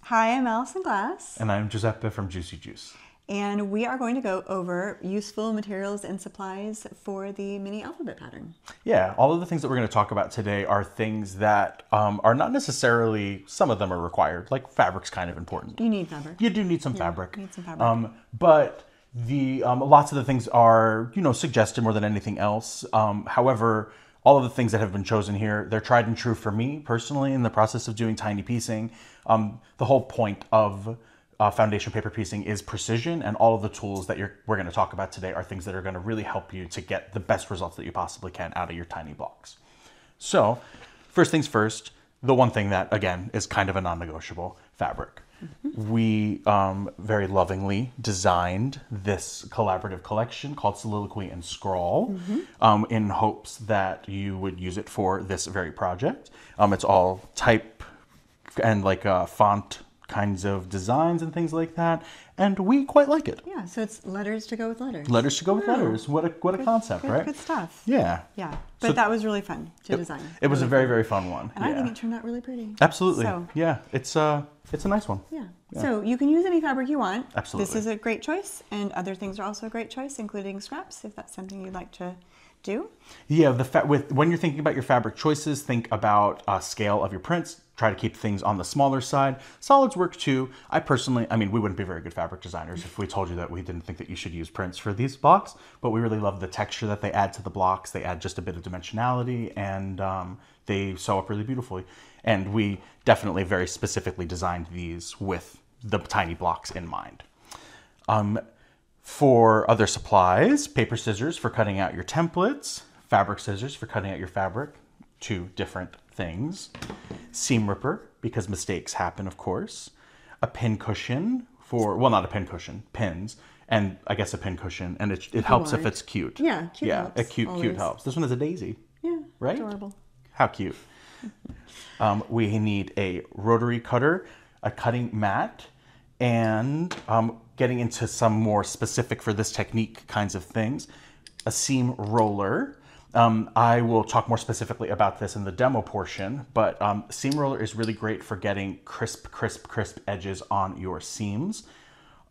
Hi, I'm Allison Glass, And I'm Giuseppe from Juicy Juice. and we are going to go over useful materials and supplies for the mini alphabet pattern. Yeah, all of the things that we're going to talk about today are things that are not necessarily, some of them are required, like fabric's kind of important. You need fabric. You do need some fabric. You need some fabric. But the lots of the things are, suggested more than anything else. However, all of the things that have been chosen here, they're tried and true for me personally in the process of doing tiny piecing. The whole point of foundation paper piecing is precision, and all of the tools that we're going to talk about today are things that are going to really help you to get the best results that you possibly can out of your tiny blocks. So, first things first, the one thing that, again, is kind of a non-negotiable, fabric. We very lovingly designed this collaborative collection called Soliloquy and Scrawl in hopes that you would use it for this very project. It's all type and like font kinds of designs and things like that, and we quite like it. Yeah, so it's letters to go with letters. Letters to go with letters. What a concept, right? Good stuff. Yeah. Yeah, but that was really fun to design. It was a very, very fun one. And I think it turned out really pretty. Absolutely. So, yeah, it's a nice one. yeah. So you can use any fabric you want. Absolutely. This is a great choice, and other things are also a great choice, including scraps, if that's something you'd like to do. Yeah, when you're thinking about your fabric choices, think about scale of your prints. Try to keep things on the smaller side. Solids work too. We wouldn't be very good fabric designers if we told you that we didn't think that you should use prints for these blocks, but we really love the texture that they add to the blocks. They add just a bit of dimensionality, and they sew up really beautifully. And we definitely very specifically designed these with the tiny blocks in mind. For other supplies, paper scissors for cutting out your templates, fabric scissors for cutting out your fabric, two different things. Seam ripper, because mistakes happen, of course. A pin cushion not a pin cushion, pins. And I guess a pin cushion, and it helps if it's cute. Yeah, cute helps. A cute helps. This one is a daisy. Yeah, right? Adorable. How cute. We need a rotary cutter, a cutting mat, and getting into some more specific for this technique kinds of things, a seam roller. I will talk more specifically about this in the demo portion, but seam roller is really great for getting crisp edges on your seams.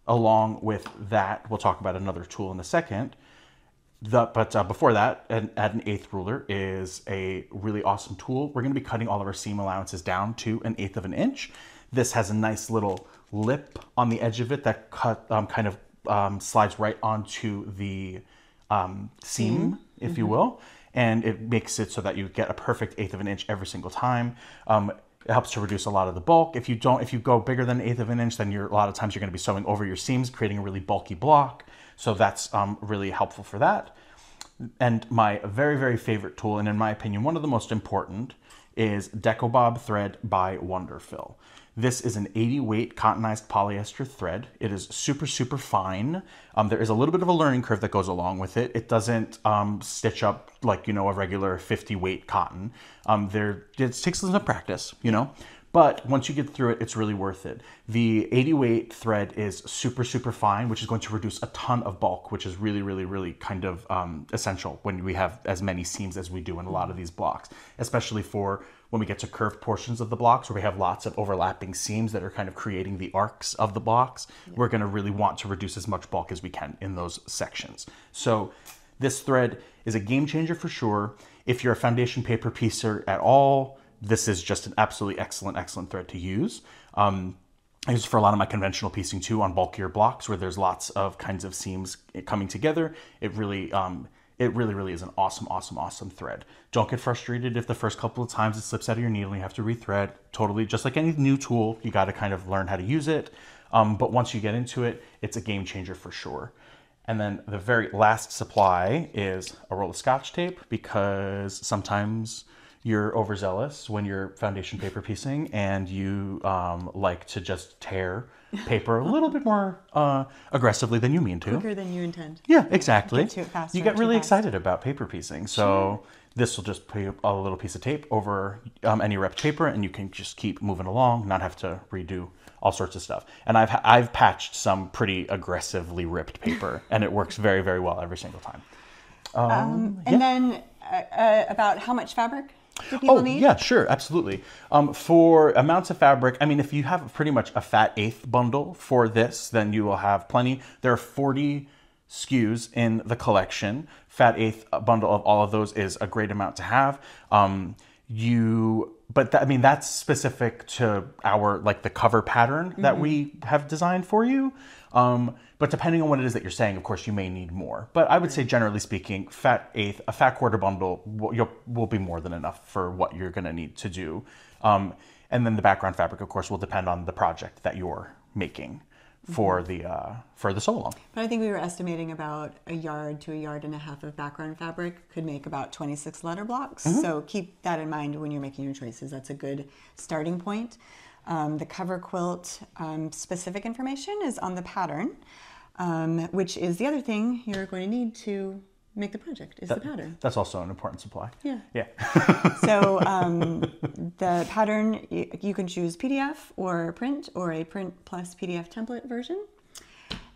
Along with that, we'll talk about another tool in a second. But before that, add an eighth ruler is a really awesome tool. We're going to be cutting all of our seam allowances down to 1/8 of an inch. This has a nice little lip on the edge of it that slides right onto the seam, if you will, and it makes it so that you get a perfect 1/8 of an inch every single time. It helps to reduce a lot of the bulk. If you go bigger than 1/8 of an inch, then a lot of times you're going to be sewing over your seams, creating a really bulky block. So that's really helpful for that. And my very, very favorite tool, and in my opinion, one of the most important, is Decobob thread by Wonderfill. This is an 80 weight cottonized polyester thread. It is super, super fine. There is a little bit of a learning curve that goes along with it. It doesn't stitch up like, a regular 50 weight cotton. It takes some practice, but once you get through it, it's really worth it. The 80 weight thread is super, super fine, which is going to reduce a ton of bulk, which is really, really, really kind of essential when we have as many seams as we do in a lot of these blocks, especially for when we get to curved portions of the blocks where we have lots of overlapping seams that are kind of creating the arcs of the blocks. Yeah. We're going to really want to reduce as much bulk as we can in those sections. So this thread is a game changer for sure. If you're a foundation paper piecer at all, this is just an absolutely excellent thread to use. I use it for a lot of my conventional piecing too on bulkier blocks where there's lots of kinds of seams coming together. It really is an awesome thread. Don't get frustrated if the first couple of times it slips out of your needle and you have to rethread. Totally, just like any new tool, you got to kind of learn how to use it. But once you get into it, it's a game changer for sure. And then the very last supply is a roll of Scotch tape, because sometimes you're overzealous when you're foundation paper piecing and you like to just tear paper a little bit more aggressively than you mean to. Quicker than you intend. Yeah, exactly. Get to it faster, you get really too fast. excited about paper piecing. So this will just put a little piece of tape over any ripped paper, and you can just keep moving along, not have to redo all sorts of stuff. And I've patched some pretty aggressively ripped paper, and it works very, very well every single time. And then about how much fabric? do people Oh, need? yeah, sure, absolutely. For amounts of fabric, I mean, if you have pretty much a fat eighth bundle for this, then you will have plenty. There are 40 SKUs in the collection. Fat eighth bundle of all of those is a great amount to have. I mean, that's specific to our, like the cover pattern that we have designed for you. But depending on what it is that you're saying, of course, you may need more. But I would say, generally speaking, a fat quarter bundle will be more than enough for what you're going to need to do. And then the background fabric, of course, will depend on the project that you're making for the sew along. But I think we were estimating about a yard to a yard and a half of background fabric could make about 26 letter blocks. So keep that in mind when you're making your choices. That's a good starting point. The cover quilt specific information is on the pattern, which is the other thing you're going to need to make the project, is the pattern. That's also an important supply. Yeah. Yeah. So the pattern, you can choose PDF or print, or a print plus PDF template version.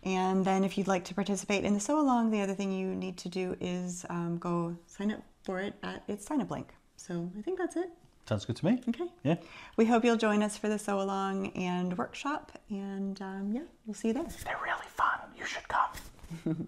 And then if you'd like to participate in the sew along, the other thing you need to do is go sign up for it at its sign up link. So I think that's it. Sounds good to me. Okay. Yeah. We hope you'll join us for the sew along and workshop. And yeah, we'll see you there. They're really fun. You should come.